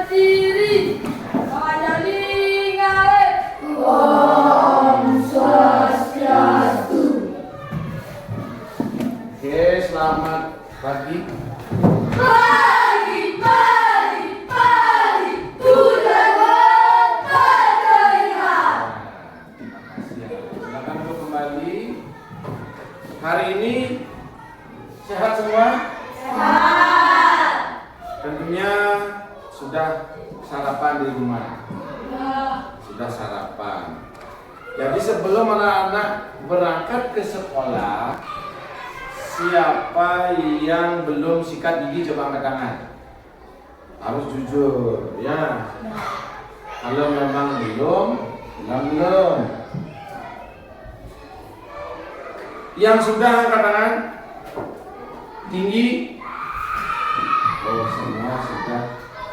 Berdiri, panjang ngalet. Om Swastiastu. Oke, selamat pagi. Pagi, sudah berpatah. Terima kasih ya. Silakan untuk kembali. Hari ini sehat semua? Sehat. Tentunya sudah sarapan di rumah. Sudah sarapan. Jadi sebelum anak-anak berangkat ke sekolah, siapa yang belum sikat gigi coba angkat tangan. Harus jujur, ya. Kalau memang belum. Yang sudah angkat tangan tinggi. Oh, semua sudah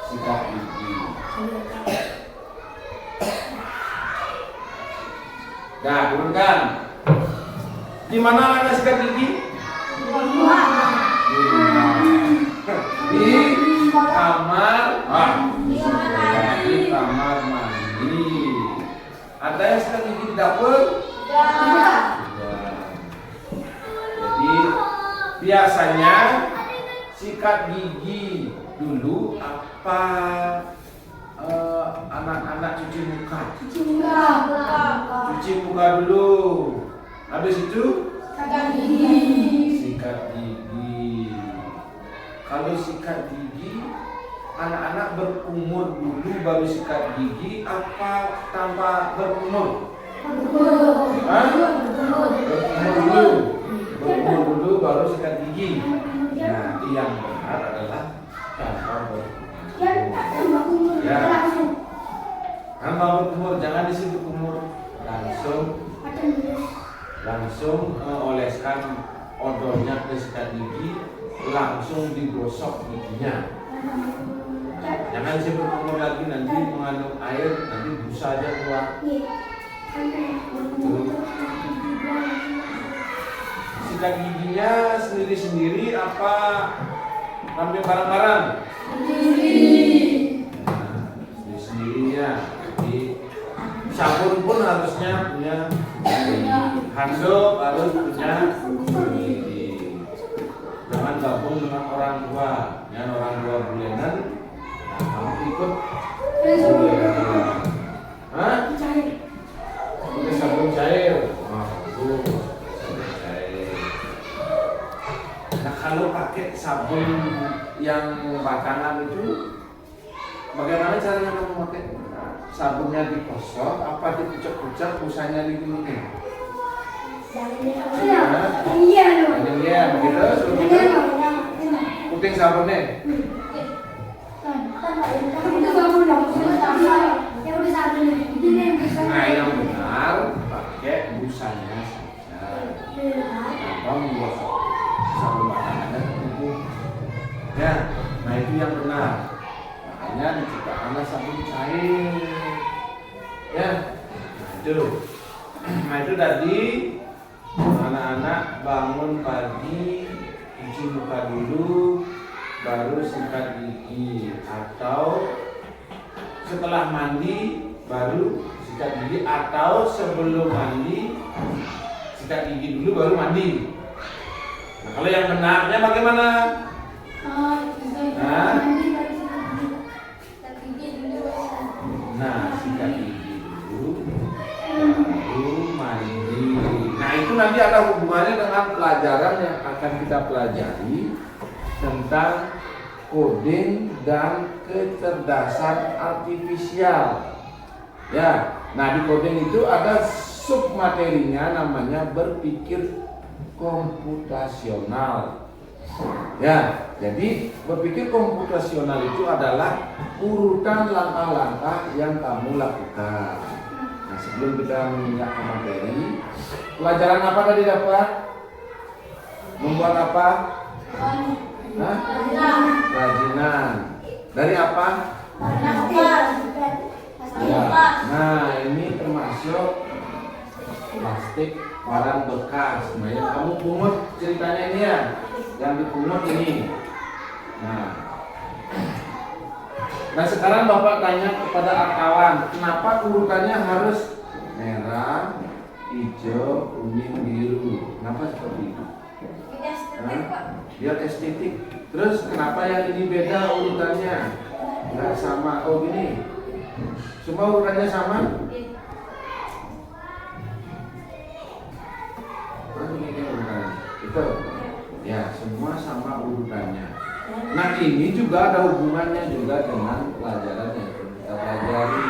sikat gigi. Nah, turunkan. Di mana Anda sikat gigi? Di kamar mandi. Di kamar mandi. Ada yang sikat gigi di dapur? Tidak. Jadi biasanya sikat gigi dulu apa anak-anak cuci muka? Cuci muka dulu. Habis itu sikat gigi. Kalau sikat gigi, anak-anak berkumur dulu baru sikat gigi apa tanpa berkumur? Hah? Berkumur dulu baru sikat gigi. Nah, yang benar adalah tanpa berkumur. Ya. Tanpa berkumur, jangan disebut kumur. Langsung oleskan odolnya ke sikat gigi, langsung digosok giginya. Jangan disebut kumur lagi, nanti mengandung air, nanti busa aja keluar. Sikat giginya sendiri-sendiri apa sambil bareng-bareng? Sendiri-sendirinya. Jadi sabun pun harusnya punya handuk, harus punya sendiri. Jangan gabung dengan orang tua. Yang orang tua bulenan, nah kamu ikut bulenan. Hah? Pakai sabun cair. Bagus. Nah, kalau pakai sabun yang batangan itu, bagaimana caranya kamu pakai? Sabunnya digosok, apa dipucak-pucak, busanya digulungin? Iya, begitu, puting sabunnya. Nah, yang benar pakai busanya saja. Tanpa menggosok sabun batangannya tubuh. Ya, nah itu yang benar. Makanya diciptakanlah sabun cair. Ya, nah itu tadi anak-anak bangun pagi cuci muka dulu, baru sikat gigi, atau setelah mandi baru sikat gigi, atau sebelum mandi sikat gigi dulu baru mandi. Nah, kalau yang benarnya bagaimana? Nah, sikat gigi dulu baru mandi. Nah, itu nanti ada hubungannya dengan pelajaran yang akan kita pelajari tentang coding dan kecerdasan artifisial. Ya, nah di coding itu ada submaterinya namanya berpikir komputasional. Ya, jadi berpikir komputasional itu adalah urutan langkah-langkah yang kamu lakukan. Nah, sebelum kita menginjak ke materi, pelajaran apa tadi dapat? Membuat apa? Hah? Kerajinan. Dari apa? Ya. Nah, ini termasuk plastik barang bekas. Nah, yang kamu pungut ceritanya ini ya. Yang dipungut ini. Nah, sekarang Bapak tanya kepada akawan, kenapa urutannya harus merah, hijau, kuning, biru? Kenapa seperti itu? Biar estetik. Terus kenapa yang ini beda urutannya? Nggak sama. Oh gini. Semua urutannya sama? Ini urutannya. Itu. Ya, semua sama urutannya. Nah, ini juga ada hubungannya juga dengan pelajaran yang kita pelajari.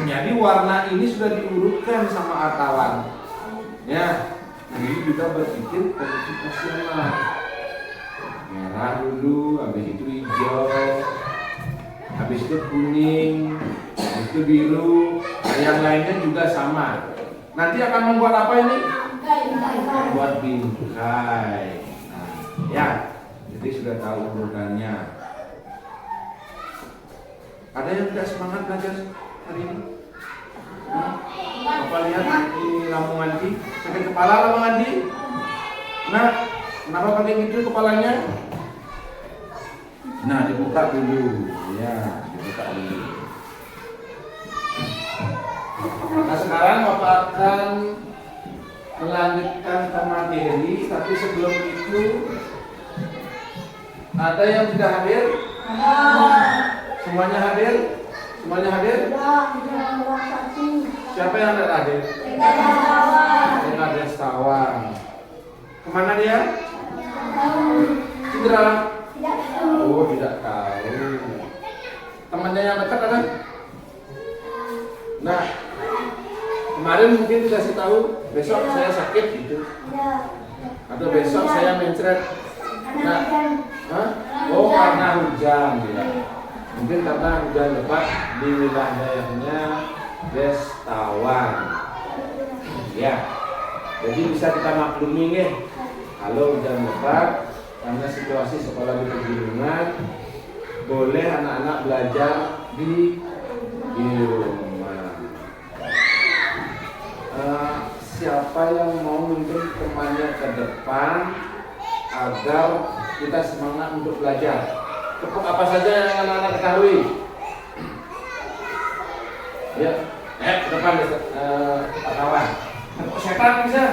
Jadi warna ini sudah diurutkan sama akawan. Ya, ini juga berpikir komputasional. Merah dulu, habis itu hijau, habis itu kuning, habis itu biru. Nah, yang lainnya juga sama. Nanti akan membuat apa ini? Membuat bingkai. Nah, ya, jadi sudah tahu urutannya. Ada yang tidak semangat belajar hari ini? Bapak lihat di lambung Andi, sakit kepala lambung Andi. Nah, kenapa pakai gitu kepalanya? Nah, dibuka dulu, ya, dibuka dulu. Nah, sekarang Bapak akan melanjutkan ke materi, tapi sebelum itu ada yang tidak hadir? Semuanya hadir? Semuanya hadir? Siapa yang tidak hadir? Ada Sawang. Kemana dia? Citra? Oh, tidak tahu. Temannya yang dekat ada? Nah, kemarin mungkin dikasih tahu, besok saya sakit gitu. Atau besok saya mencret. Nah, oh karena hujan ya. Mungkin karena hujan lebat di wilayahnya Tawang. Ya. Jadi bisa kita maklumi nih, kalau hujan lebat karena situasi sekolah di pegunungan, boleh anak-anak belajar di rumah. Siapa yang mau memimpin temannya ke depan agar kita semangat untuk belajar? Tepuk apa saja yang anak-anak ketahui? Ya, ke depan Pak Kawan. Tepuk setan bisa?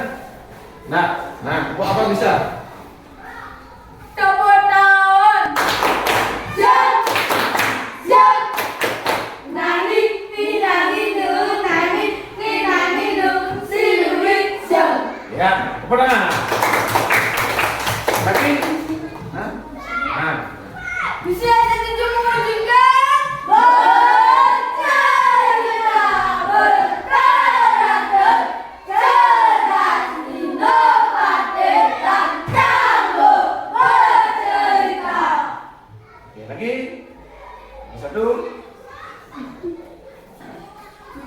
Nah, tepuk apa bisa? Tepuk tangan. Jam. Nani, nani, siluit, jam. Ya, tepuk tangan. Lagi? Nah. Bisa ada tujuh mewujudkan bercerita, berkarakter, cerdas, inovatif, dan tangguh bercerita. Oke, lagi. Yang satu.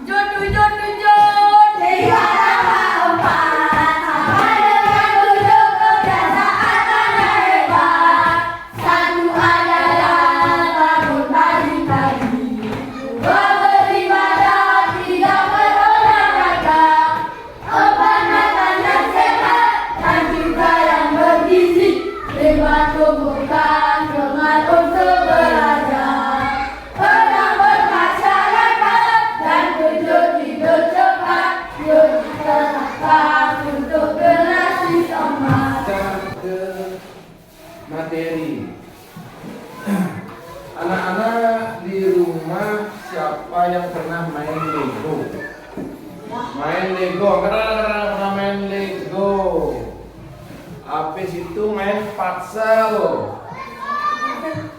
Tujuh. Tiga tambah empat, sama dengan tujuh kebiasaan tanda hebat. Satu adalah bangun pagi-pagi, dua beribadah, tiga berolahraga, empat makan yang sehat dan juga yang bergizi, lima tumbuhkan dengan unsur belajar, enam bermasyarakat, dan tujuh tidur cepat, tujuh terangkan untuk generasi emas. Kita ke materi. Anak-anak di rumah siapa yang pernah main Lego? Main Lego, pernah main Lego. Habis itu main patsel.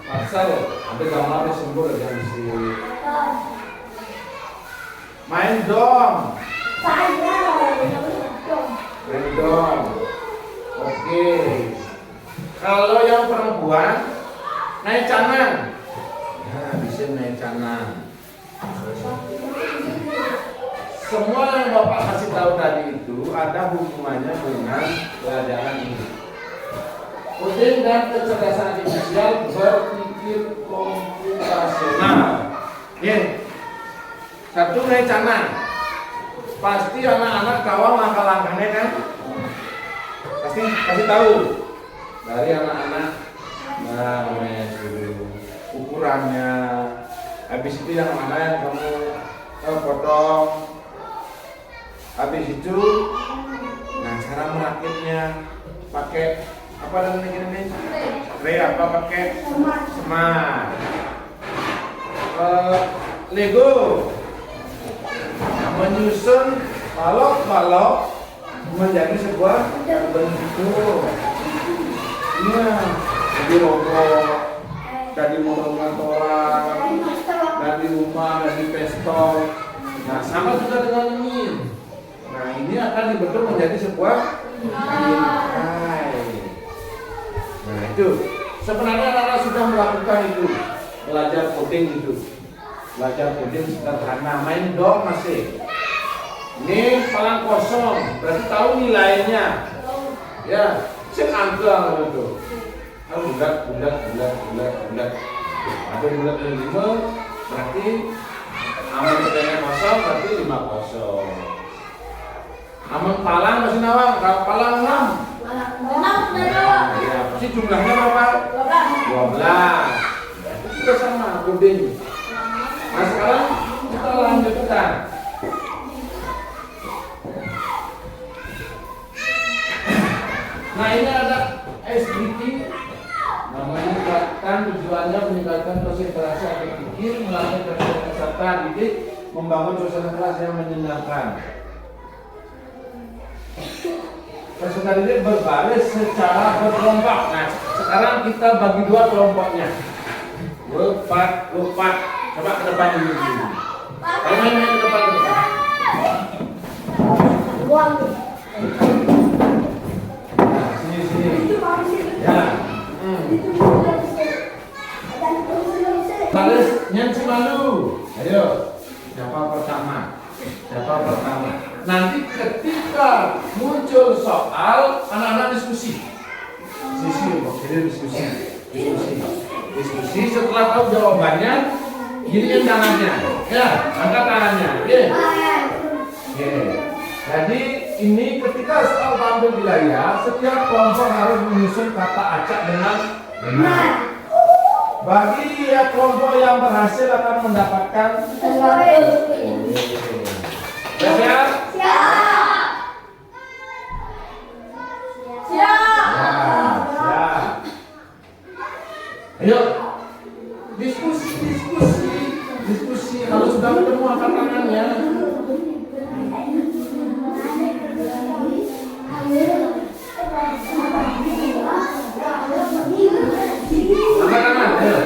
Ada gambar simbol yang di sini. Main dom. gendong. Oke. Kalau yang perempuan naik canang. Nah, bisa naik canang. Semua yang Bapak kasih tahu tadi itu ada hubungannya dengan pelajaran ini. Udin dan kecerdasan artifisial berpikir komputasional. Satu naik canang. Pasti anak-anak kawal langkah-langkahnya kan? Pasti kasih tahu dari anak-anak. Nah, dulu ukurannya. Habis itu yang mana yang kamu potong. Habis itu, nah cara merakitnya pakai apa namanya ini? Tray apa pakai? Semat. Lego menyusun balok-balok menjadi sebuah bentuk. Iya, jadi robot, jadi motor-motoran, dari rumah, dari pistol. Nah, sama juga dengan ini. Nah, ini akan dibentuk menjadi sebuah bingkai. Nah, itu sebenarnya anak-anak sudah melakukan itu, belajar coding itu. Belajar coding sederhana, main dong masih. Ini palang kosong, berarti tahu nilainya. Ya, cek angka itu. Bulat. Ada bulat yang 5, berarti aman pedangnya kosong, berarti 5 kosong. Aman palang masih nawang, kalau palang 6. Ya, pasti jumlahnya berapa? 12. Kita sama coding. Nah sekarang kita lanjutkan. Nah ini ada SDT, namanya tujuannya meningkatkan konsentrasi atau pikir melalui peserta didik, membangun suasana kelas yang menyenangkan. Peserta didik berbaris secara berkelompok. Nah sekarang kita bagi 2 kelompoknya. Lompat. Coba ke depan dulu. Main ke depan. Nah, sini. Ya. Baris nyanyi malu. Ayo. Siapa pertama? Nanti ketika muncul soal, anak-anak diskusi. Diskusi setelah tahu jawabannya, giniin tangannya, ya, angkat tangannya, oke. Jadi ini ketika soal tampil di layar, setiap kelompok harus menyusun kata acak dengan benar. Bagi kelompok yang berhasil akan mendapatkan siap. Ayo, diskusi. Kalau sudah ketemu angkat tangannya. Angkat tangan, ayo.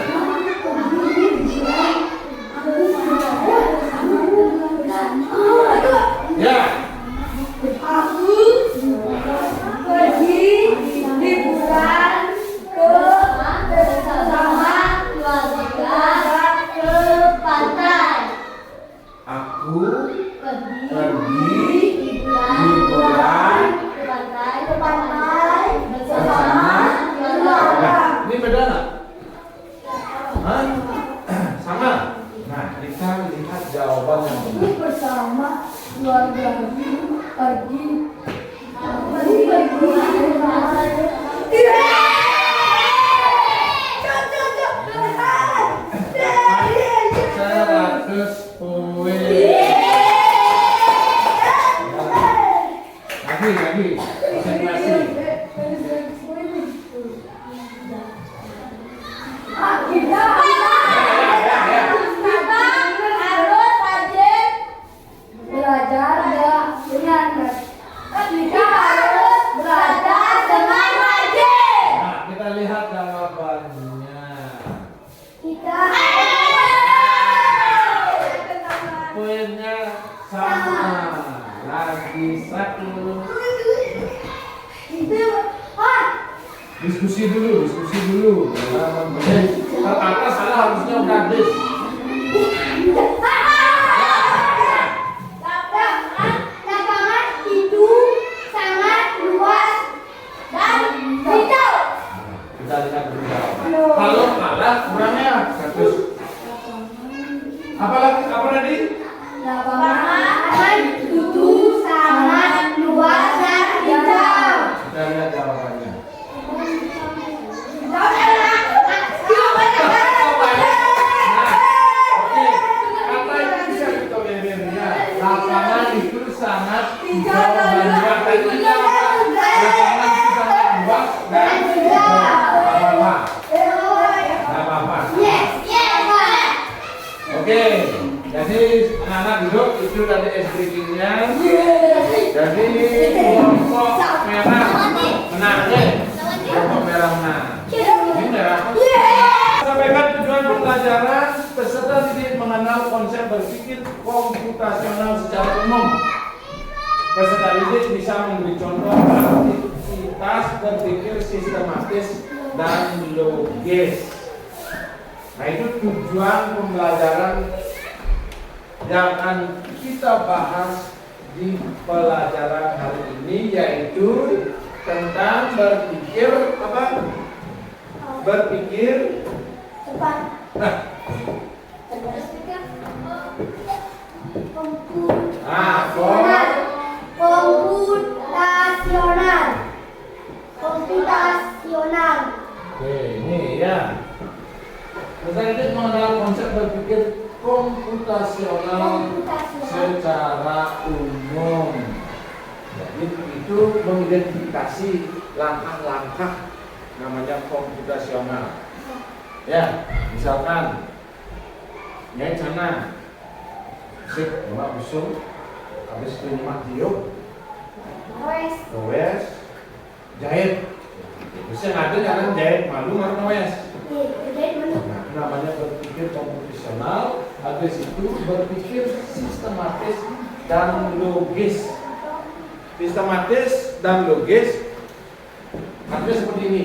Ya. Aku pergi liburan ke bersama Diskusi dulu. Kata salah harusnya gadis. Lapangan itu sangat luas dan hijau. Kita lihat dulu. Kalau kalah kurangnya 100. Apa tadi? Lapangan itu sangat luas dan hijau. Kita lihat jawabannya. Kata itu bisa kita bebernya. Lapangan itu sangat hijau dan luas. Lapangan itu sangat luas dan hijau. Apa-apa. Oke, jadi anak-anak duduk itu tadi SDG-nya. Jadi kelompok merah menang deh. Kelompok merah menang. Ini merah. Sampaikan tujuan pembelajaran peserta didik mengenal konsep berpikir komputasional secara umum. Peserta didik bisa memberi contoh aktivitas berpikir sistematis dan logis. Nah, itu tujuan pembelajaran yang akan kita bahas di pelajaran hari ini, yaitu tentang berpikir apa? Berpikir Cepat. Komputasional. Oke, ini ya. Peserta didik mengenal konsep berpikir komputasional secara umum. Jadi itu mengidentifikasi langkah-langkah namanya komputasional. Ya, misalkan nyai sana sip nyemak busung, habis itu nyemak tiup, goes, jahit. Terus yang ada jangan jahit malu ngaruh goes. Nah, namanya berpikir komputasional. Habis itu berpikir sistematis dan logis. Sistematis dan logis artinya seperti ini.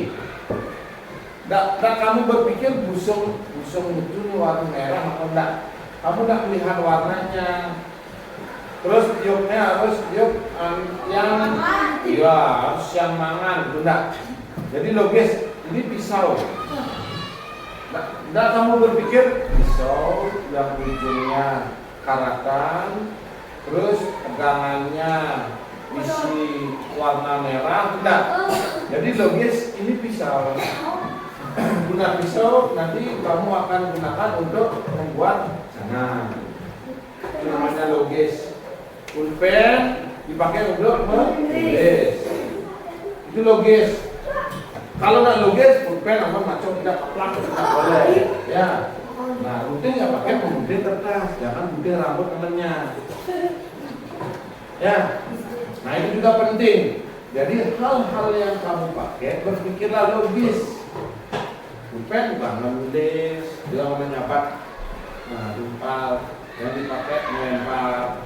Nggak kamu berpikir busung itu warna merah atau enggak. Kamu nggak melihat warnanya. Terus tiupnya harus tiup yang harus yang mangan, gitu enggak. Jadi logis, ini pisau. Nggak kamu berpikir pisau yang ujungnya karatan, terus pegangannya isi warna merah, enggak. Jadi logis, ini pisau. Guna pisau nanti kamu akan gunakan untuk membuat sana. Itu namanya logis. Pulpen dipakai untuk menulis. Itu logis. Kalau nggak logis, pulpen apa macam tidak keplak tidak boleh. Ya. Nah, gunting ya pakai gunting kertas, jangan gunting rambut temennya. Ya. Nah, itu juga penting. Jadi hal-hal yang kamu pakai berpikirlah logis. Pulpen bukan menulis, dia menyapat. Nah, tumpal yang dipakai melempar.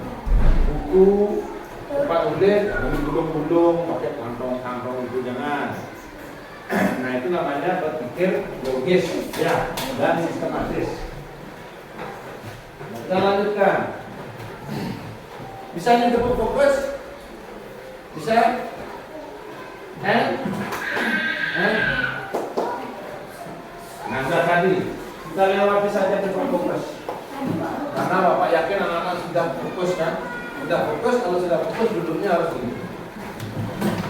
Buku tempat nulis, jangan digulung-gulung, pakai kantong-kantong itu jangan. Nah, itu namanya berpikir logis, ya, dan sistematis. Nah, kita lanjutkan. Bisa nyebut fokus? Bisa? Nah, sudah tadi kita lewati saja cepat fokus. Karena Bapak yakin anak-anak sudah fokus kan? Sudah fokus, kalau sudah fokus duduknya harus gini.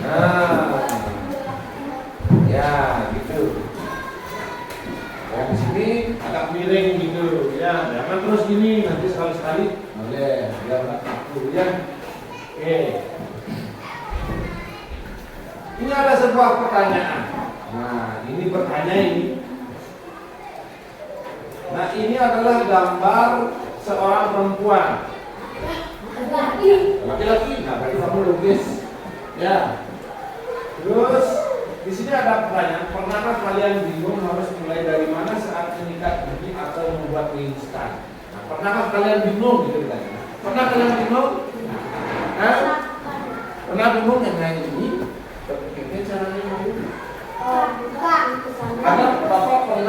Nah, ya gitu. Yang di sini agak miring gitu, ya. Jangan terus gini, nanti sekali-sekali boleh, biar nggak kaku ya. Oke. Ini ada sebuah pertanyaan. Nah, ini pertanyaan ini. Nah, ini adalah gambar seorang perempuan. Laki-laki, nah berarti kamu logis. Ya. Terus di sini ada pertanyaan, pernahkah kalian bingung harus mulai dari mana saat menyikat gigi atau membuat mie instan? Nah, pernahkah kalian bingung gitu kan? Pernah kalian bingung? Pernah bingung yang kayak ini? Berpikirnya caranya mau?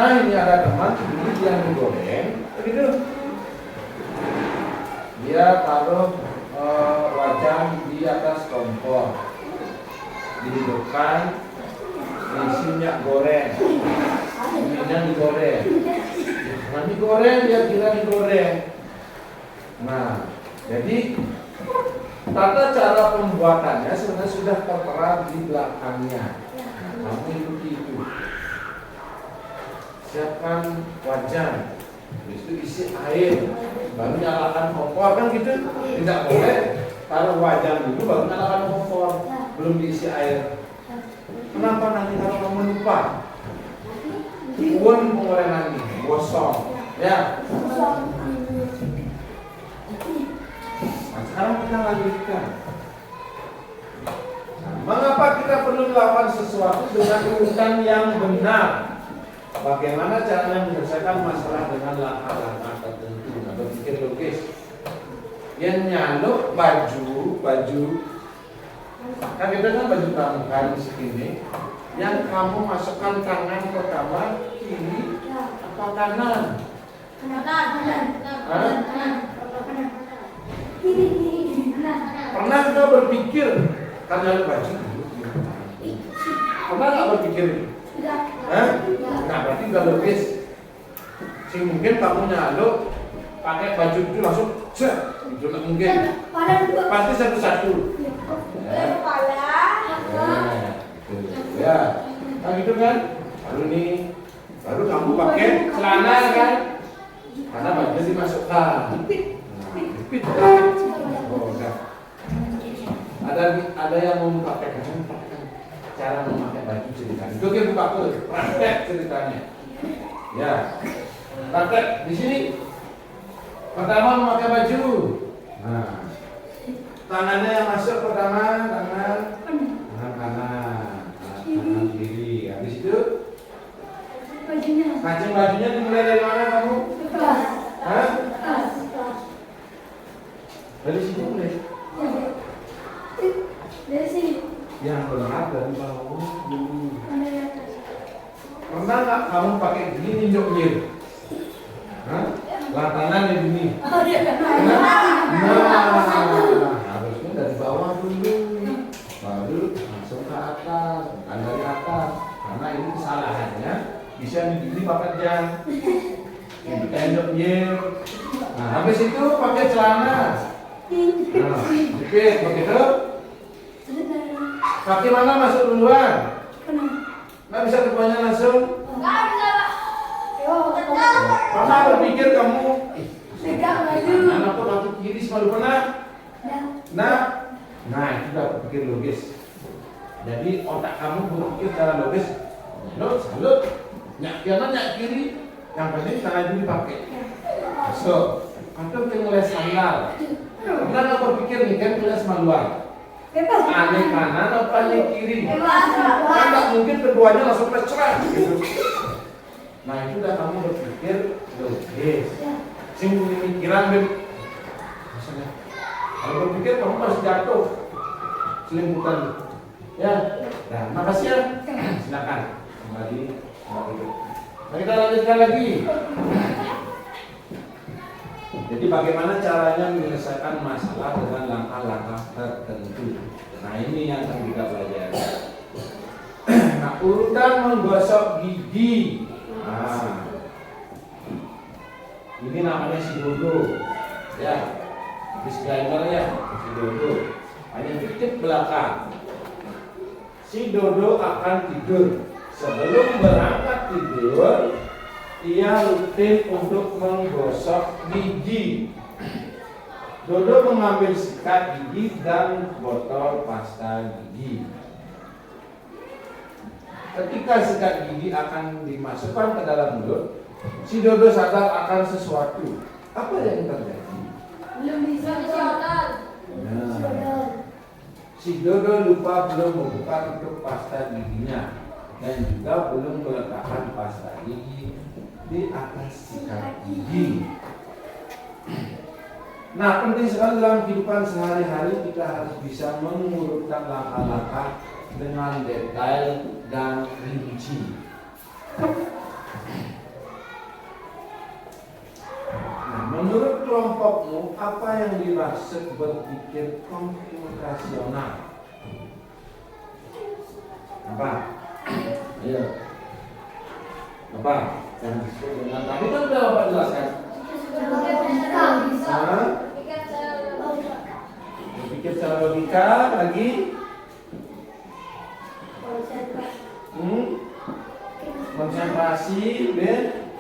Nah ini ada teman ini dia menggoreng, begitu. Dia taruh wajan di atas kompor, dihidupkan, isi minyak goreng, minyak digoreng. Nah digoreng dia kira digoreng. Nah jadi tata cara pembuatannya sebenarnya sudah tertera di belakangnya. Kamu ikuti itu. Siapkan wajan, habis itu isi air, baru nyalakan kompor kan gitu. Tidak boleh taruh wajan dulu baru nyalakan kompor, belum diisi air. Kenapa nanti kalau kamu lupa? Buan penggorengan ini, gosong, ya. Nah, sekarang kita lanjutkan. Nah, mengapa kita perlu melakukan sesuatu dengan urutan yang benar? Bagaimana caranya menyelesaikan masalah dengan langkah-langkah tertentu? Nah, berpikir logis. Yang nyaluk baju, kan kita kan baju pramuka segini. Yang kamu masukkan tangan pertama kiri apa kanan? Kanan. Pernah nggak berpikir kan nyaluk baju? Pernah nggak berpikir itu? Nah berarti nggak logis. Mungkin kamu nyaluk pakai baju itu langsung itu nggak mungkin. Pasti satu-satu. Ya, nah gitu kan. Baru kamu pakai celana kan? Karena bajunya dimasukkan. Jepit. Oh udah. Ada yang mau pakai cara memakai baju ceritanya. Itu dia buka tuh, praktek ceritanya. Ya, praktek di sini. Pertama memakai baju. Nah, tangannya yang masuk pertama tangan kanan, tangan kiri. Habis itu kancing bajunya dimulai dari mana kamu? Hah? Dari sini mulai. Dari sini. Yang benar dari bawah dulu. Pernah nggak kamu pakai gini ninjok-ninjok? Hah? Tangan di sini. Harusnya dari bawah dulu, baru langsung ke atas, bukan dari atas. Karena ini kesalahannya bisa begini pakai jam, itu ninjok-ninjok. Nah, habis itu pakai celana. Nah, jepit begitu. Kaki mana masuk duluan? Nggak bisa keduanya langsung? Nggak bisa, Pak. Pernah berpikir kamu? Pegang baju. Anak pun kaki kiri selalu pernah? Nah itu udah berpikir logis. Jadi otak kamu berpikir secara logis. Salut. Nyak kanan, nyak kiri. Yang penting tangan itu dipakai. Masuk. Atau ngeles sandal. Pernah nggak berpikir nih kan ngeles maluan? Aneh kanan atau aneh kiri? Kan nggak mungkin keduanya langsung tercerah gitu. Nah itu udah kamu berpikir logis. Sing pemikiran ben. Misalnya, kalau berpikir kamu harus jatuh selimputan. Ya, nah makasih ya. Silakan kembali. Nah, kita lanjutkan lagi. Jadi bagaimana caranya menyelesaikan masalah dengan langkah-langkah tertentu. Nah ini yang akan kita pelajari. Nah urutan menggosok gigi. Nah, ini namanya si Dodo. Ya, disclaimer ya, si Dodo. Hanya titik belakang. Si Dodo akan tidur. Sebelum berangkat tidur, ia rutin untuk menggosok gigi. Dodo mengambil sikat gigi dan botol pasta gigi. Ketika sikat gigi akan dimasukkan ke dalam mulut, si Dodo sadar akan sesuatu. Apa yang terjadi? Belum bisa sadar. Nah, si Dodo lupa belum membuka tutup pasta giginya dan juga belum meletakkan pasta gigi di atas sikat gigi. Nah, penting sekali dalam kehidupan sehari-hari kita harus bisa mengurutkan langkah-langkah dengan detail dan rinci. Apa yang dimaksud berpikir komputasional? Apa? Ayo. Apa? Yang disebut dengan tadi kan sudah Bapak jelaskan. Hah? Berpikir secara logika lagi. Konsentrasi, Ben.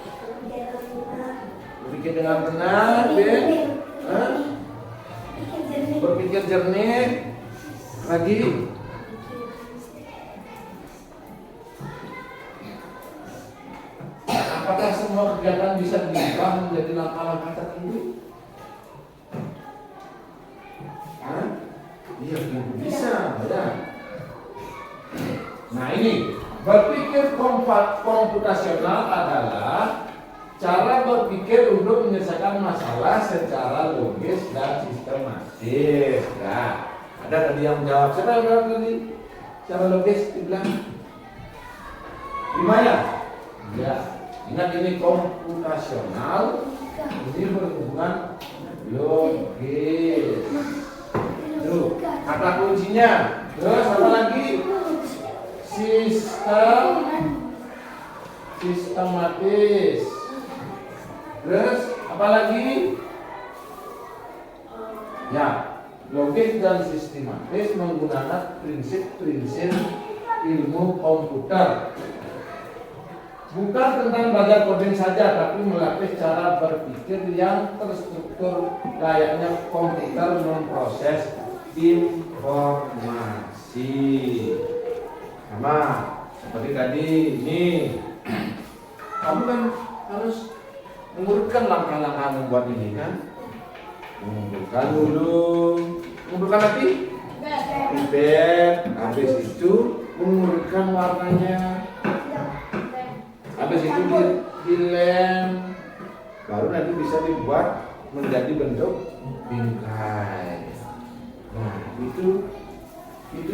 Berpikir dengan benar, Ben. Hah? Berpikir jernih lagi. Apakah semua kegiatan bisa diubah menjadi langkah-langkah tertentu? Hah? Iya, bisa, ya. Nah ini, berpikir komputasional adalah cara berpikir untuk menyelesaikan masalah secara logis dan sistematis. Nah, ada tadi yang menjawab. Siapa yang menjawab tadi? Secara logis dibilang gimana? Ya, ingat ini komputasional, ini berhubungan logis. Tuh, kata kuncinya. Terus apa lagi? Sistematis. Terus apa lagi? Ya, logis dan sistematis menggunakan prinsip-prinsip ilmu komputer. Bukan tentang belajar coding saja, tapi melatih cara berpikir yang terstruktur layaknya komputer memproses informasi. Sama seperti tadi ini, kamu kan harus mengurutkan langkah-langkah membuat ini kan. Mengumpulkan dulu, mengumpulkan lagi bed, habis itu mengurutkan warnanya, habis itu dilem, baru nanti bisa dibuat menjadi bentuk bingkai. Nah itu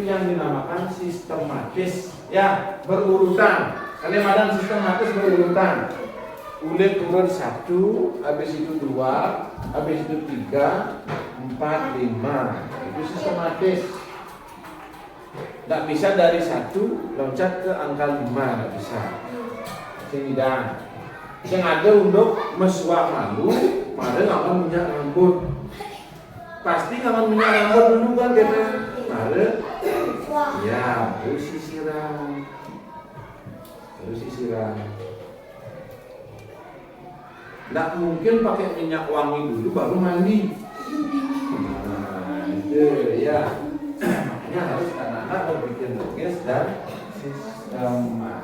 yang dinamakan sistematis, ya, berurutan. Kalimat sistematis berurutan. Ulet turun 1, habis itu 2, habis itu 3, 4, 5. Itu sistematis. Tidak bisa dari 1 loncat ke angka 5, tidak bisa. Tidak. Yang ada untuk mesua malu, mada akan minyak rambut. Pasti akan minyak rambut dulu kan kita. Mada. Ya, terus sisiran. Nggak mungkin pakai minyak wangi dulu baru mandi. Nah, itu ya. Makanya harus anak-anak berpikir logis dan sistematis.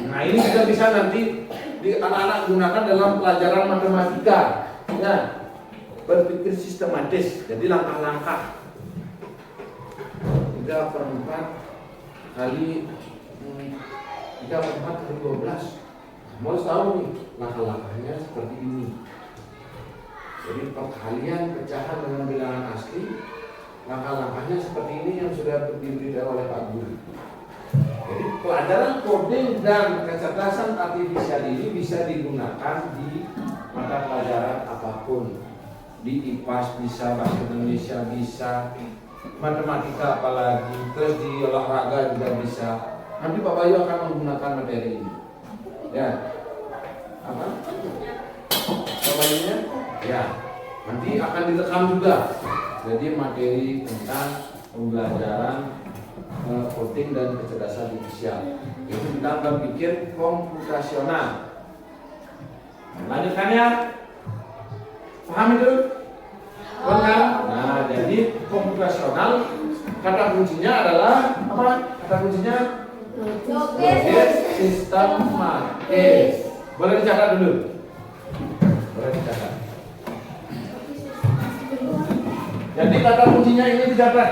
Nah ini juga bisa nanti anak-anak gunakan dalam pelajaran matematika. Ya, berpikir sistematis. Jadi langkah-langkah. 3/4 kali 3/4 kali 12. Mau tahu nih langkah-langkahnya seperti ini. Jadi perkalian pecahan dengan bilangan asli, langkah-langkahnya seperti ini yang sudah diberitahu oleh Pak Guru. Jadi pelajaran coding dan kecerdasan artifisial ini bisa digunakan di mata pelajaran apapun. Di IPAS bisa, bahasa Indonesia bisa, matematika apalagi, terus di olahraga juga bisa. Nanti Pak Bayu akan menggunakan materi ini. Ya, apa? Pak Bayunya? Ya, nanti akan direkam juga. Jadi materi tentang pembelajaran coding dan kecerdasan artifisial. Itu tentang berpikir komputasional. Lanjutkan ya. Paham itu? Benar? Nah, jadi komputasional kata kuncinya adalah apa? Kata kuncinya logis, sistematis. Boleh dicatat dulu. Boleh dicatat. Jadi kata kuncinya ini dicatat.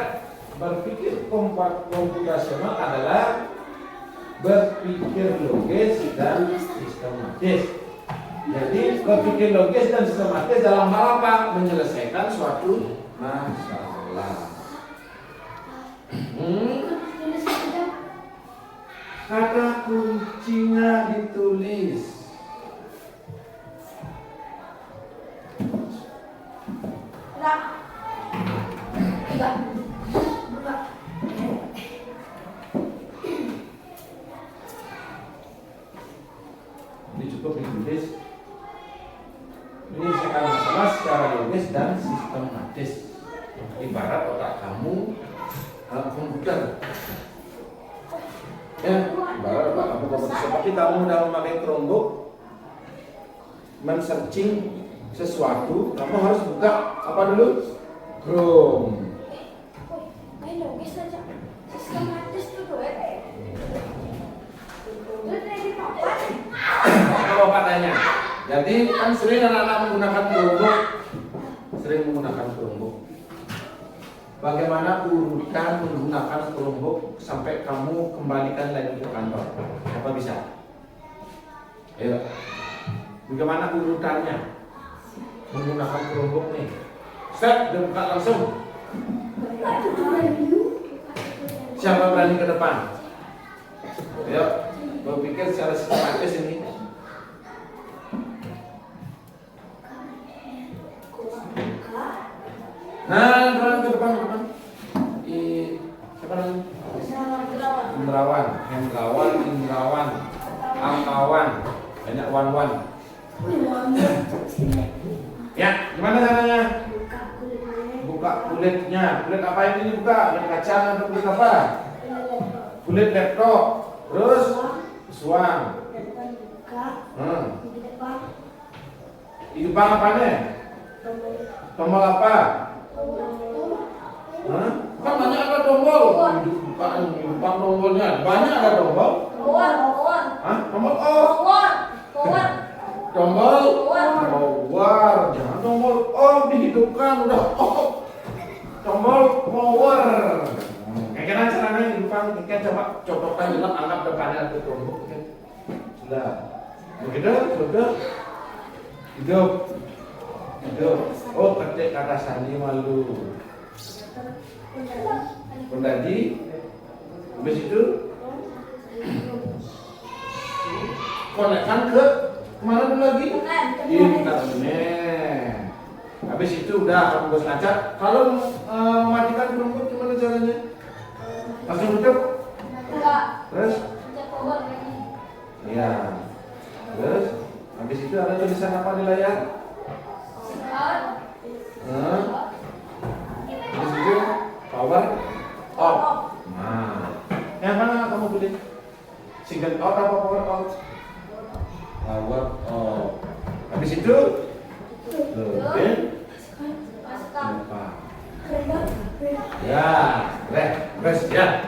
Berpikir komputasional adalah berpikir logis dan sistematis. Jadi berpikir logis dan sistematis dalam hal apa? Menyelesaikan suatu masalah. Kata kuncinya ditulis. logis. Menyelesaikan masalah secara logis dan sistematis. Ibarat otak kamu komputer. Ya, ibarat otak kamu komputer. Seperti kamu udah memakai Chromebook, men-searching sesuatu, kamu harus buka apa dulu? Chrome. Logis aja. Sistematis tuh gue. Lu dari papan. Kalau katanya, jadi kan sering anak-anak menggunakan Chromebook, Bagaimana urutan menggunakan Chromebook sampai kamu kembalikan lagi ke kantor? Apa bisa? Ayo. Bagaimana urutannya menggunakan Chromebook nih? Step, udah buka langsung. Siapa berani ke depan? Ayo, berpikir secara sistematis ini. Nah, ke depan. Siapa namanya? Indrawan, Angkawan, banyak wan. Ya, gimana caranya? Buka kulitnya. Kulit apa ini dibuka? Kulit kacang atau kulit apa? Kulit laptop. Terus suang. Di depan apa nih? Tombol apa? Kan banyak ada tombol. Bukan tombolnya. Banyak ada tombol. Tombol off. Tombol power. Jangan tombol off dihidupkan udah off. Tombol power. Kayak caranya di depan kita coba contohkan dulu, anggap depannya ada tombol. Sudah. Begitu, sudah. Hidup. Oh, ketik kata sandi malu. Pondadi. Habis itu konekkan ke kemana dulu lagi? Internet. Habis itu udah kamu bos ngaca. Kalau mematikan Chromebook gimana caranya? Langsung tutup. Terus? Ya. Terus? Habis itu ada tulisan apa di layar? Habis itu power off. Nah, yang mana kamu pilih? Single out apa power out? Power off. Habis itu lebih lupa. Ya, res ya.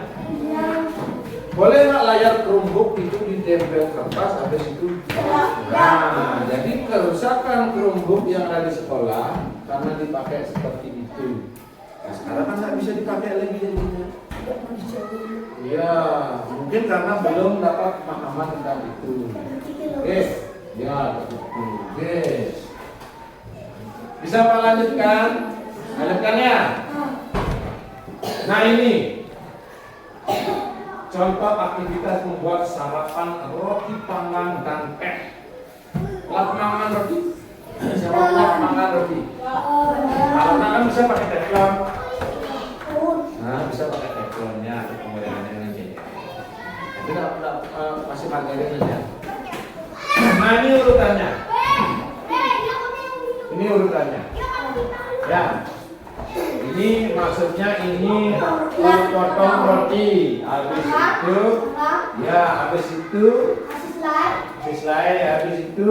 Boleh nggak layar Chromebook itu ditempel kertas habis itu? Nah, jadi kerusakan Chromebook yang ada di sekolah karena dipakai seperti itu. Nah, sekarang kan nggak bisa dipakai lagi jadinya. Ya, mungkin karena belum dapat pemahaman tentang itu. Oke, ya, oke. Bisa Pak lanjutkan? Lanjutkan ya. Nah ini contoh aktivitas membuat sarapan roti panggang dan teh. Alat panggang roti? Siapa alat panggang roti? Alat panggang bisa pakai teflon. Nah, bisa pakai teflonnya, penggorengannya nanti. Tapi tidak masih margarin aja. Nah ini urutannya. Ya. Ini maksudnya ini potong roti. Habis itu selai, habis itu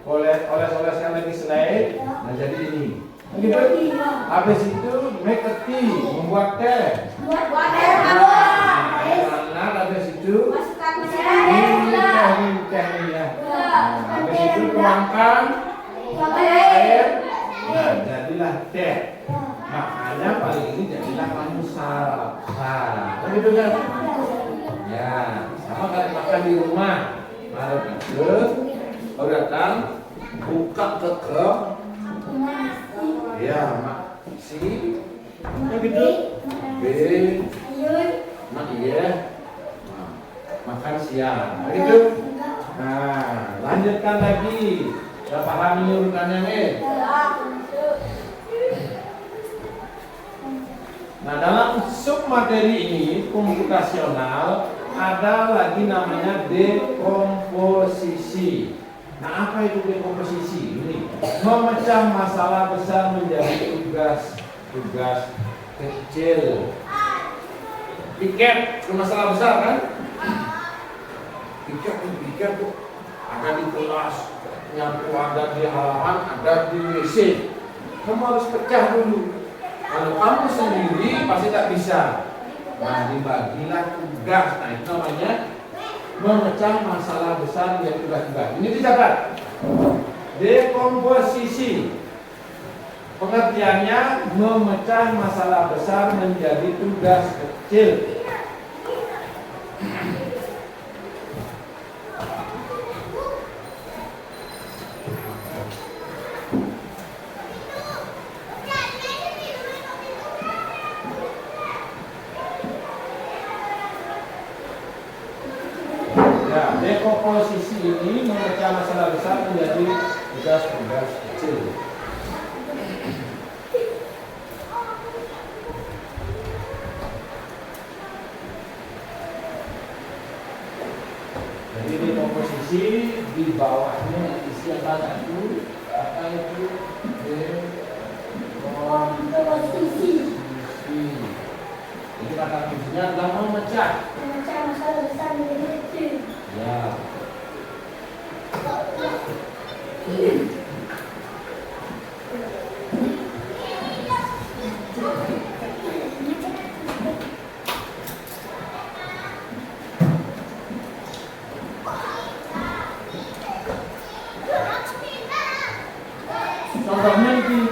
oles-oleskan lagi selai. Nah jadi ini. Gitu. Habis itu make a tea, membuat teh. Nah, habis itu ini teh ya. Habis itu tuangkan air. Nah, jadilah teh. Makanya paling ini jadilah kamu sarapan. Begitu kan? Ya, sama kayak makan di rumah. Baru datang, buka keker. Ya, si. Begitu. Iya. Makan siang. Begitu. Nah, lanjutkan lagi. Udah paham ini urutannya nih? Nah, dalam submateri ini komputasional ada lagi namanya dekomposisi. Nah, apa itu dekomposisi? Ini memecah masalah besar menjadi tugas kecil. Piket itu masalah besar kan? Piket tuh ada di kelas, nyapu ada di halaman, ada di WC. Kamu harus pecah dulu. Kalau kamu sendiri pasti tak bisa. Nah, dibagilah tugas. Nah, itu namanya memecah masalah besar menjadi tugas-tugas. Ini dicatat. Dekomposisi. Pengertiannya memecah masalah besar menjadi tugas kecil. Ya, dekomposisi ini memecah masalah besar menjadi tugas-tugas kecil. Jadi dekomposisi di bawahnya isi yang banyak itu apa itu dekomposisi. Ini kata kuncinya adalah memecah masalah besar menjadi kecil. ya. Contohnya ini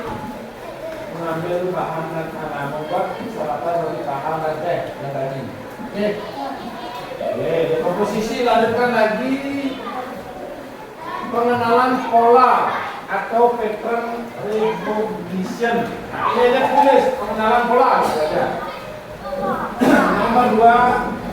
mengambil bahan dan membuat sarapan roti paham dan teh yang tadi. Oke. Dekomposisi lanjutkan lagi pengenalan pola atau pattern recognition. Nah, ini ada tulis pengenalan pola saja. Nomor 2.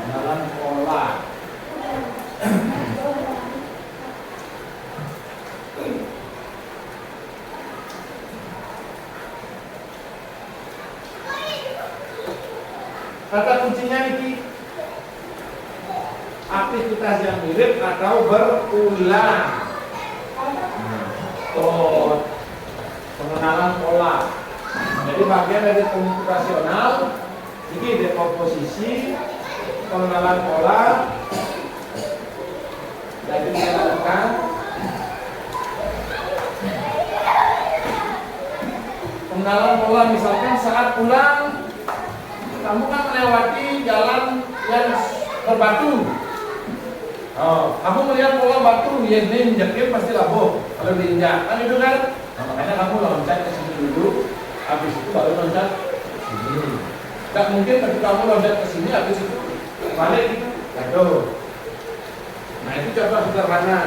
Pengenalan pola. Kata kuncinya ini aktivitas yang mirip atau berulang. Pengenalan pola. Jadi bagian dari komputasional ini dekomposisi, pengenalan pola. Jadi kita lakukan pengenalan pola, misalkan saat pulang kamu kan melewati jalan yang berbatu. Kamu melihat pola batu, ya ini injaknya pasti labuh. Kalau diinjak, kan itu kan. Nah, makanya kamu loncat ke sini dulu, habis itu baru loncat ke sini. Tidak mungkin ketika kamu loncat ke sini, habis itu balik gitu, jatuh. Nah, itu contoh sederhana.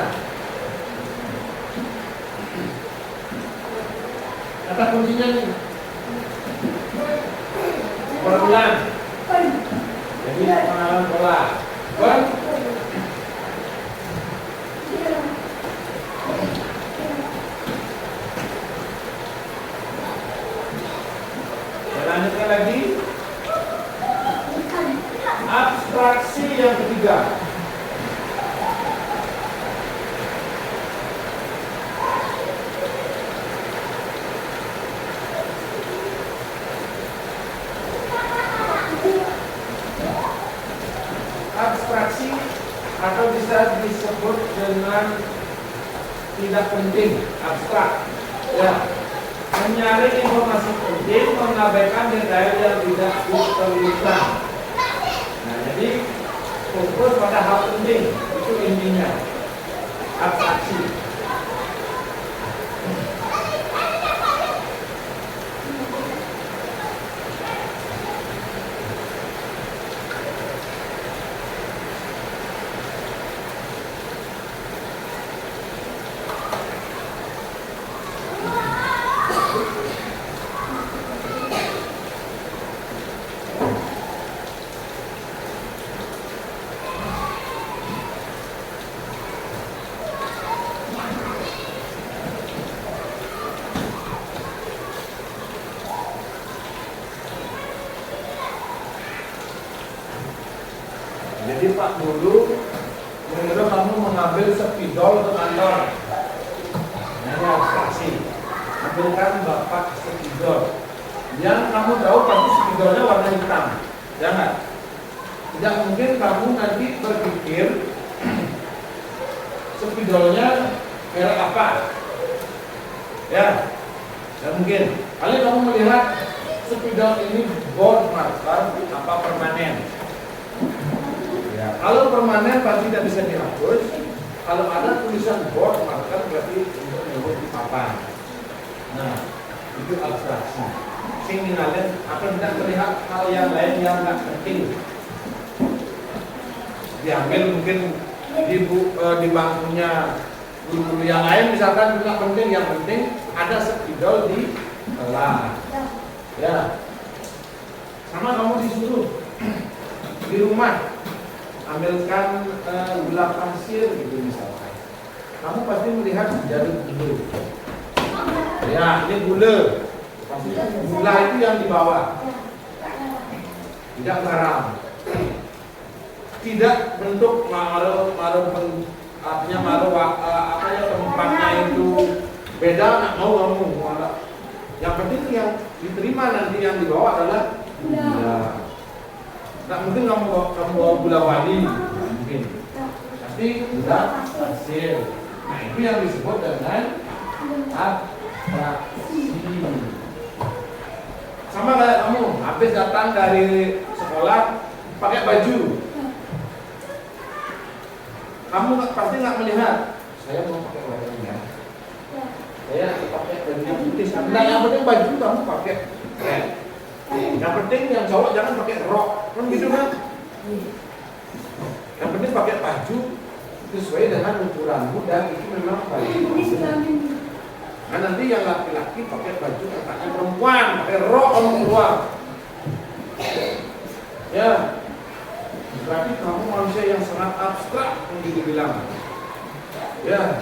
Kata kuncinya nih. Berulang. Jadi pengenalan pola. Lanjutkan lagi. Abstraksi yang ketiga. Abstraksi atau bisa disebut dengan tidak penting, abstrak. Ya. Menyaring informasi penting, mengabaikan detail yang tidak diperlukan. Nah, jadi fokus pada hal penting, itu intinya. Abstraksi. Pak dulu kira kamu mengambil spidol ke kantor. Nah, ini abstraksi. Ambilkan Bapak spidol. Yang kamu tahu pasti spidolnya warna hitam. Jangan. Tidak mungkin kamu nanti berpikir spidolnya merek apa. Ya, tidak mungkin. Kali kamu melihat spidol ini board marker apa permanen. Ya, kalau permanen pasti tidak bisa dihapus. Kalau ada tulisan board marker berarti untuk menyebut di papan. Nah, itu abstraksi. Sinyalnya akan tidak terlihat hal yang lain yang tidak penting. Diambil mungkin di bangkunya guru-guru yang lain misalkan tidak penting, yang penting ada spidol di kelas. Ya, sama kamu disuruh di rumah ambilkan gula pasir gitu misalkan. Kamu pasti melihat jarum gula. Ya, ini gula. Pasti gula itu yang di bawah. Tidak garam. Tidak bentuk artinya apa ya tempatnya itu beda, nggak mau kamu. Yang penting yang diterima nanti yang dibawa adalah gula. Nggak mungkin kamu bawa gula wali, nggak mungkin. Pasti gula pasir. Nah itu yang disebut dengan abstraksi. Sama kayak kamu habis datang dari sekolah pakai baju. Kamu pasti nggak melihat saya mau pakai warna ya. Saya pakai baju yang putih. Nah, yang penting baju kamu pakai red. Yang penting yang cowok jangan pakai rok, kan gitu kan? Yang penting pakai baju sesuai dengan ukuranmu dan itu memang baju. Nah nanti yang laki-laki pakai baju katanya perempuan, pakai rok kalau keluar. Ya, berarti kamu manusia yang sangat abstrak yang dibilang. Ya.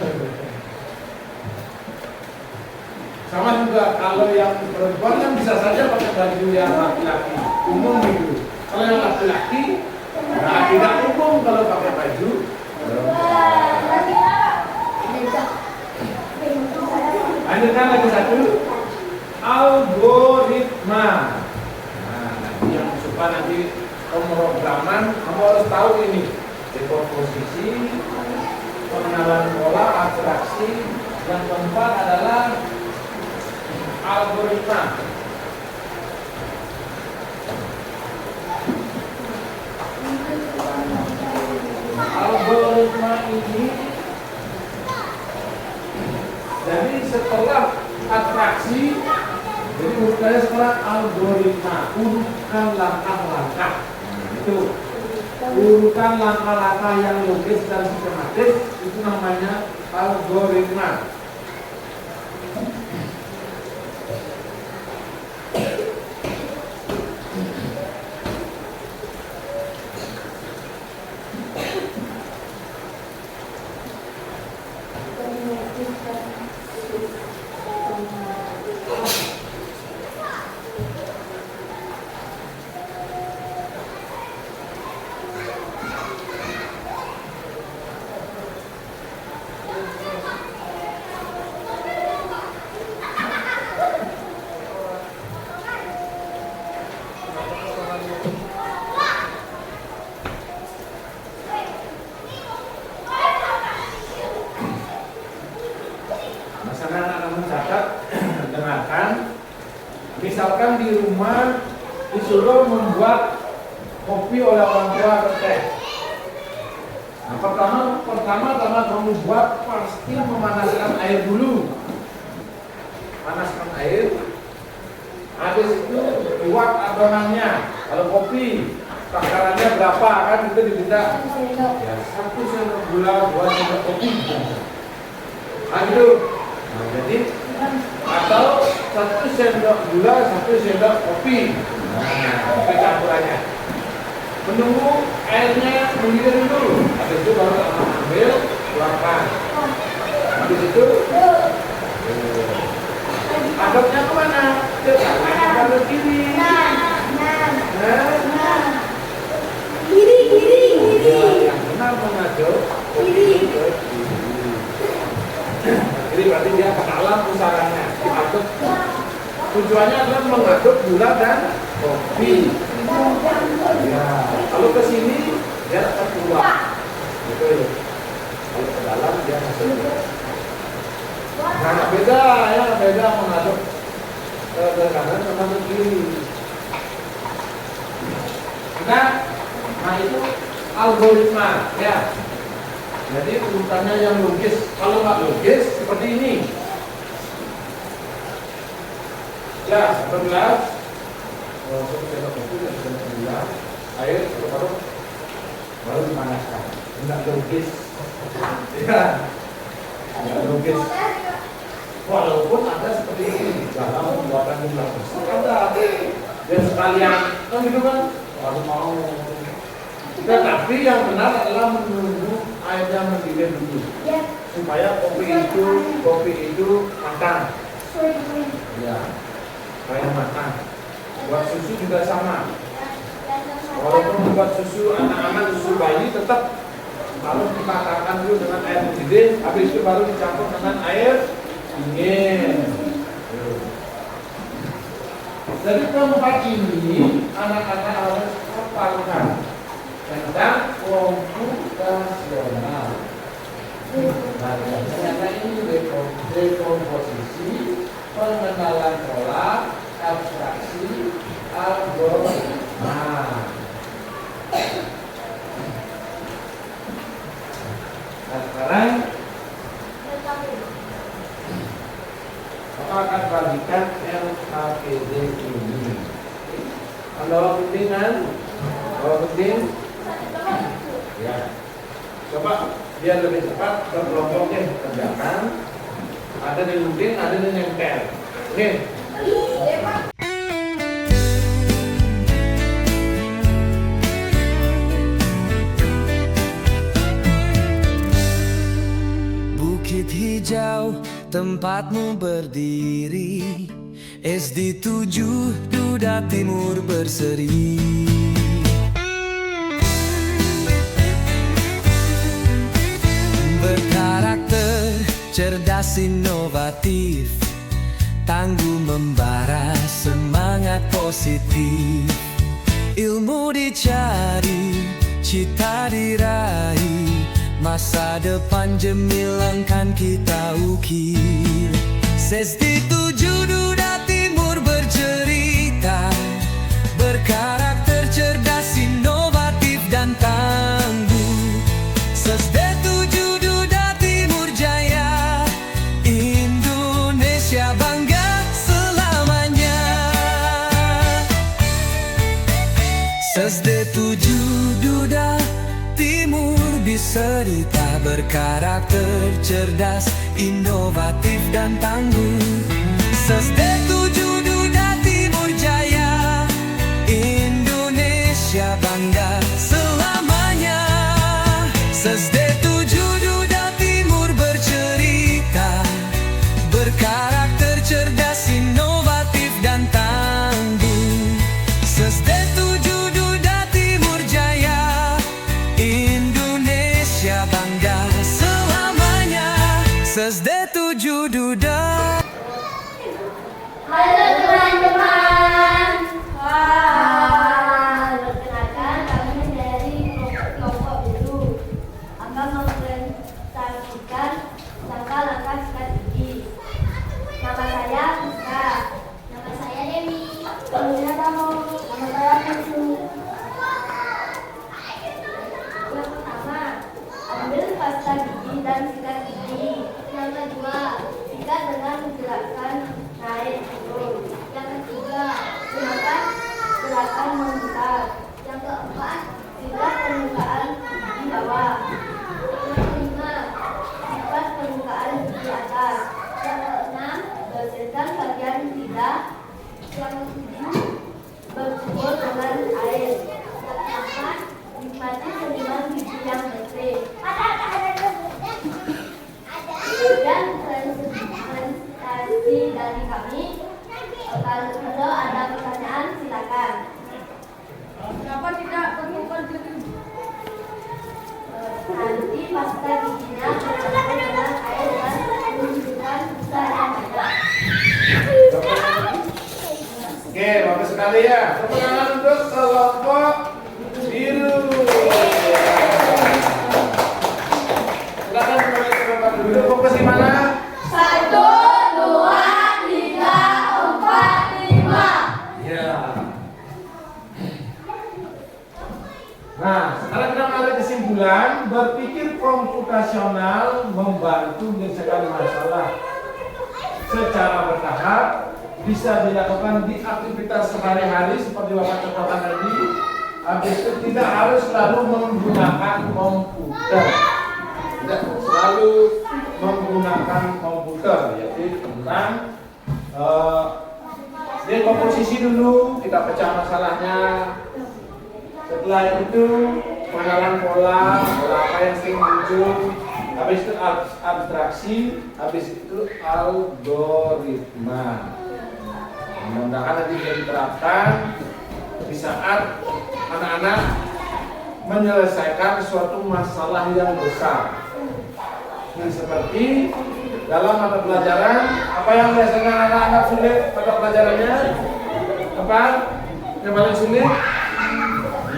Sama juga kalau yang perempuan kan bisa saja pakai baju yang laki-laki umum gitu. Kalau yang laki-laki, nah tidak umum kalau pakai baju. Lanjutkan lagi satu, algoritma. Nah, yang suka nanti pemrograman, kamu harus tahu ini dekomposisi, pengenalan pola, abstraksi. Yang keempat adalah algoritma. Algoritma ini jadi setelah abstraksi, jadi urutannya setelah algoritma, urutan langkah-langkah. Itu urutan langkah-langkah yang logis dan sistematis itu namanya algoritma. Misalkan di rumah disuruh membuat kopi oleh orang tua atau teh. Nah, pertama karena kamu buat pasti memanaskan air dulu. Panaskan air. Habis itu buat adonannya. Kalau kopi takarannya berapa kan itu diminta ya 1 sendok gula, 2 sendok kopi. Nah gitu. Nah, jadi atau 1 sendok gula, 1 sendok kopi. Nah, kopi campurannya. Menunggu airnya mendidih dulu. Habis itu baru ambil, keluarkan. Habis itu aduknya kemana? Ke kanan ke kiri. Kiri. mengaduk kopi ke kiri. Jadi berarti dia ke dalam pusarannya diaduk. Tujuannya adalah mengaduk gula dan kopi. Ya, kalau ke sini dia akan keluar. Gitu. Kalau ke dalam dia masuk. Nah, beda ya, beda mengaduk ke kanan sama ke kiri. Nah itu algoritma ya. Jadi urutannya yang logis. Kalau nggak logis seperti ini. Ya, 11. Air baru dipanaskan. Nggak logis. Ya, nggak logis. Walaupun ada seperti ini dalam pembuatan jumlah besar ada. Dan sekalian, kan gitu kan? Baru mau. Tetapi yang benar adalah menunggu airnya mendidih dulu, supaya kopi itu matang. Ya, supaya matang. Buat susu juga sama. Walaupun buat susu anak-anak, susu bayi tetap harus dimatangkan dulu dengan air mendidih. Habis itu baru dicampur dengan air dingin. Jadi tempat ini anak-anak harus hafalkan tentang komputasional. Nah, ternyata ini dekomposisi, pengenalan pola, abstraksi, algoritma. Nah, sekarang Bapak akan bagikan LKPD ini. Anda penting kan? Kalau penting, ya. Coba biar lebih cepat berkelompoknya kerjakan. Ada yang penting, ada yang nempel. Oke. Bukit hijau tempatmu berdiri, SD 7 Duda Timur berseri. Berkarakter cerdas inovatif, tangguh membara semangat positif. Ilmu dicari, cita diraih, masa depan gemilang kita ukir. SD 7 Duda Timur bercerita, berkarakter cerdas, inovatif dan tangguh. SD 7 Duda Timur jaya, Indonesia bangga selamanya. SD 7 Duda Timur diserita, berkarakter cerdas, inovatif dan tangguh. SD 7 Duda Timur jaya, Indonesia bangga selamanya. SD 7 Duda Timur bercerita, berkarakter cerdas, inovatif dan tangguh. SD 7 Duda Timur jaya, Indonesia bangga selamanya. SD 7 Duda. Halo teman-teman. Wah, perkenalkan kami dari kelompok biru. Akan mempresentasikan langkah-langkah sikat gigi. Nama saya Rizka. Nama saya Dewi. Namanya kamu. Nama saya Pusu. Yang pertama, ambil pasta gigi dan sikat gigi. Yang kedua, sikat dengan menjelaskan naik turun. Yang ketiga, gunakan gerakan memutar. Yang keempat, sikat permukaan di bawah. Yang kelima, sikat permukaan di atas. Yang keenam, bersihkan bagian lidah. Yang ketujuh, bercukur dengan air. Yang keempat, nikmati seniman gigi yang bersih. Kemudian presentasi dari kami. Kalau ada pertanyaan silakan. Kenapa tidak berkumpul di sekali ya. Tepuk tangan untuk kelompok biru. Silakan kembali ke tempat duduk. Fokus di mana? 1, 2, 3, 4, 5. Ya. Nah, sekarang kita mengambil kesimpulan, berpikir komputasional membantu menyelesaikan masalah secara bertahap, bisa dilakukan di aktivitas sehari-hari seperti Bapak contohkan tadi. Habis itu tidak harus selalu menggunakan komputer. Tidak selalu menggunakan komputer, yaitu tentang dekomposisi dulu, kita pecah masalahnya. Setelah itu pengenalan pola apa yang sering muncul. Habis itu abstraksi, habis itu algoritma. Mudah-mudahan nanti bisa diterapkan di saat anak-anak menyelesaikan suatu masalah yang besar. Nah, seperti dalam mata pelajaran, apa yang biasanya anak-anak sulit pada pelajarannya? Apa? Yang paling sulit?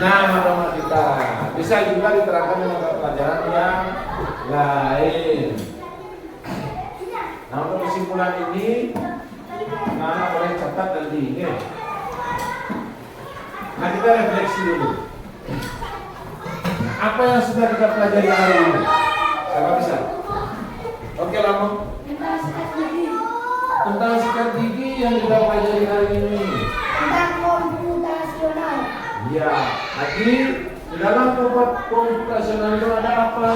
Nah, matematika. Bisa juga diterapkan dengan mata pelajaran yang lain. Nah, untuk kesimpulan ini, anak boleh catat dan diingat. Nah, kita refleksi dulu. Apa yang sudah kita pelajari hari ini? Siapa bisa? Oke, lama. Tentang sikat gigi yang kita pelajari hari ini. Tentang komputasional. Ya, lagi di dalam komputasional itu ada apa?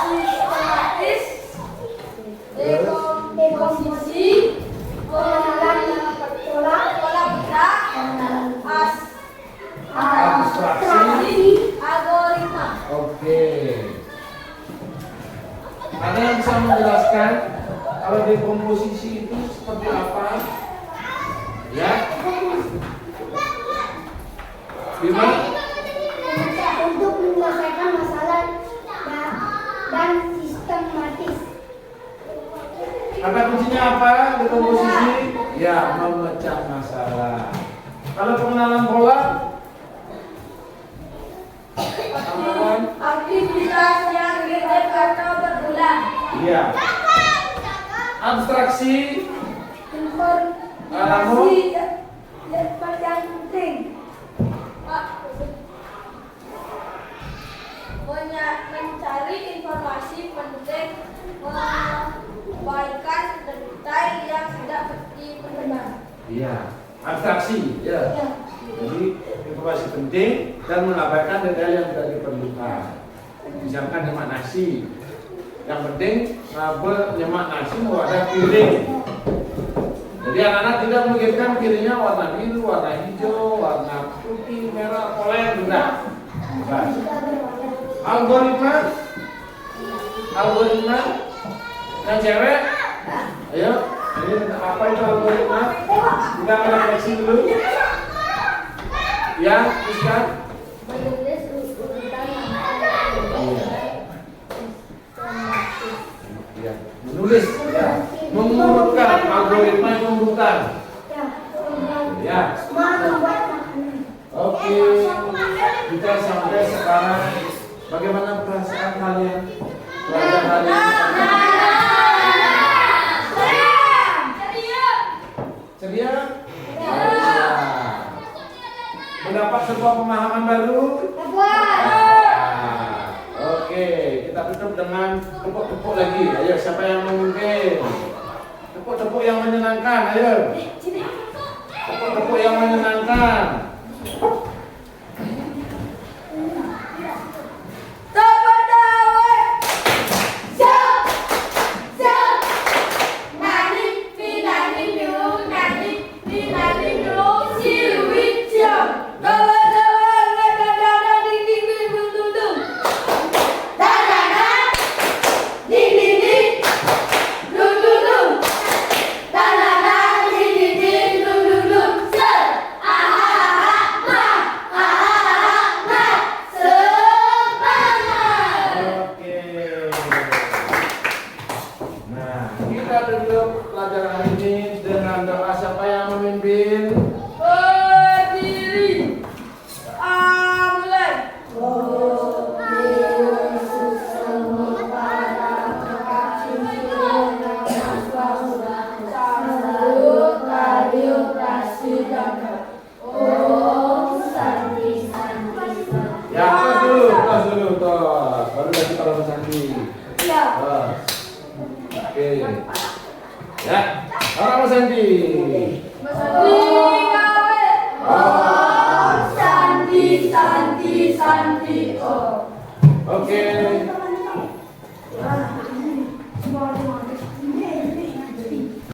Sistematis, dekomposisi, pengenalan pola gerak, abstraksi, algoritma. Oke. Ada yang bisa menjelaskan kalau dekomposisi itu seperti apa? Ya? Gimana? Untuk menyelesaikan masalah dan sistematis. Kata kuncinya apa? Dekomposisi? Ya, memecah masalah. Kalau pengenalan pola? Aktivitas yang relatif atau berulang. Iya. Abstraksi? Informasi yang penting. Mencari informasi penting, mengabaikan detail yang tidak diperlukan. Iya. Abstraksi, ya. Ya. Jadi informasi penting dan mengabaikan detail yang tidak diperlukan. Misalkan nyemak nasi, yang penting nyemak nasi mau ada piring. Jadi anak-anak tidak memikirkan piringnya warna biru, warna hijau, warna putih, merah, oranye, enggak. Algoritma, yang cewek, ayo, ini apa itu algoritma? Kita akan refleksi dulu. Ya, Ustaz. Menulis urutan Ya, menulis, ya, mengurutkan algoritma yang mengurutan. Ya. Oke, kita sampai sekarang. Bagaimana perasaan kalian? Belajar hari ini? Ceria? Ya. Mendapat sebuah pemahaman baru? Oke, kita tutup dengan tepuk-tepuk lagi. Ayo, siapa yang memimpin? Tepuk-tepuk yang menyenangkan, ayo. Tepuk-tepuk yang menyenangkan. Pelajaran hari ini dengan bacaan doa siapa yang memimpin? Berdiri. Mulai. Ya, tos dulu, tos. Baru nanti kalau Mas Andi. Ya. Tos. Oke. Ya, orang Mas Andi. Sandi, Sandi, Sandi, oh. Oke.